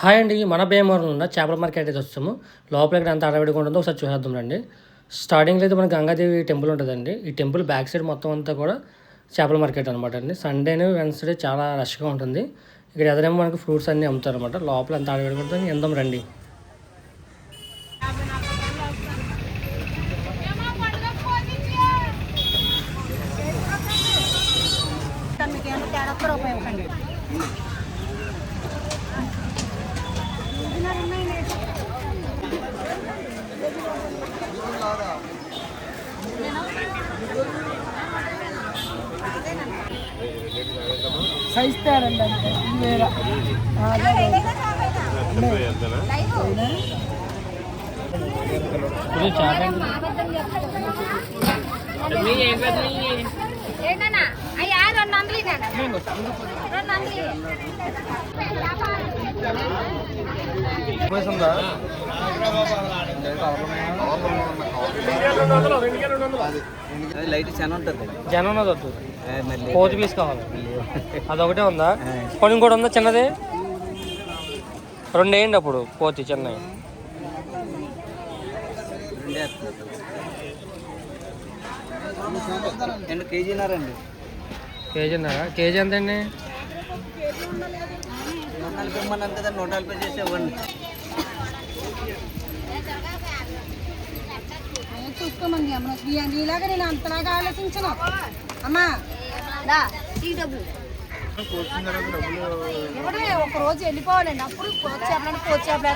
Hi అండి. మన భీమవరం ఉన్న చేపల మార్కెట్ అయితే వస్తాము. లోపల ఇక్కడ ఎంత అడవిడిగా ఉంటుందో ఒకసారి చూసేద్దాం రండి. స్టార్టింగ్లో అయితే మన గంగాదేవి టెంపుల్ ఉంటుందండి. ఈ టెంపుల్ బ్యాక్ సైడ్ మొత్తం అంతా కూడా చేపల మార్కెట్ అనమాట అండి. సండేను వెన్స్డే చాలా రష్గా ఉంటుంది. ఇక్కడ ఎదురేమో మనకి ఫ్రూట్స్ అన్నీ అమ్ముతారు అనమాట. లోపల ఎంత అడవిడిగా ఉంటుందో ఎందాం రండి. సైజ్ తేడండి అంటే వేరే లైట్ చాలా ఉంటుంది. జనం వద్దు, కోతి పీస్ కావాలి. అదొకటే ఉందా? కొన్ని కూడా ఉందా చిన్నది? రెండు వేయండి అప్పుడు కోతి చిన్నవి. కేజీనారండి. కేజీన్నారా? కేజీ ఎంత అండి? 140 చేసి ఇవ్వండి. చూసుకోమండి అమ్మ. ఇలాగా నేను అంతలాగా ఆలోచించను అమ్మా. ఎవడే ఒక రోజు వెళ్ళిపోవాలండి. అప్పుడు కోచ్ చేపలు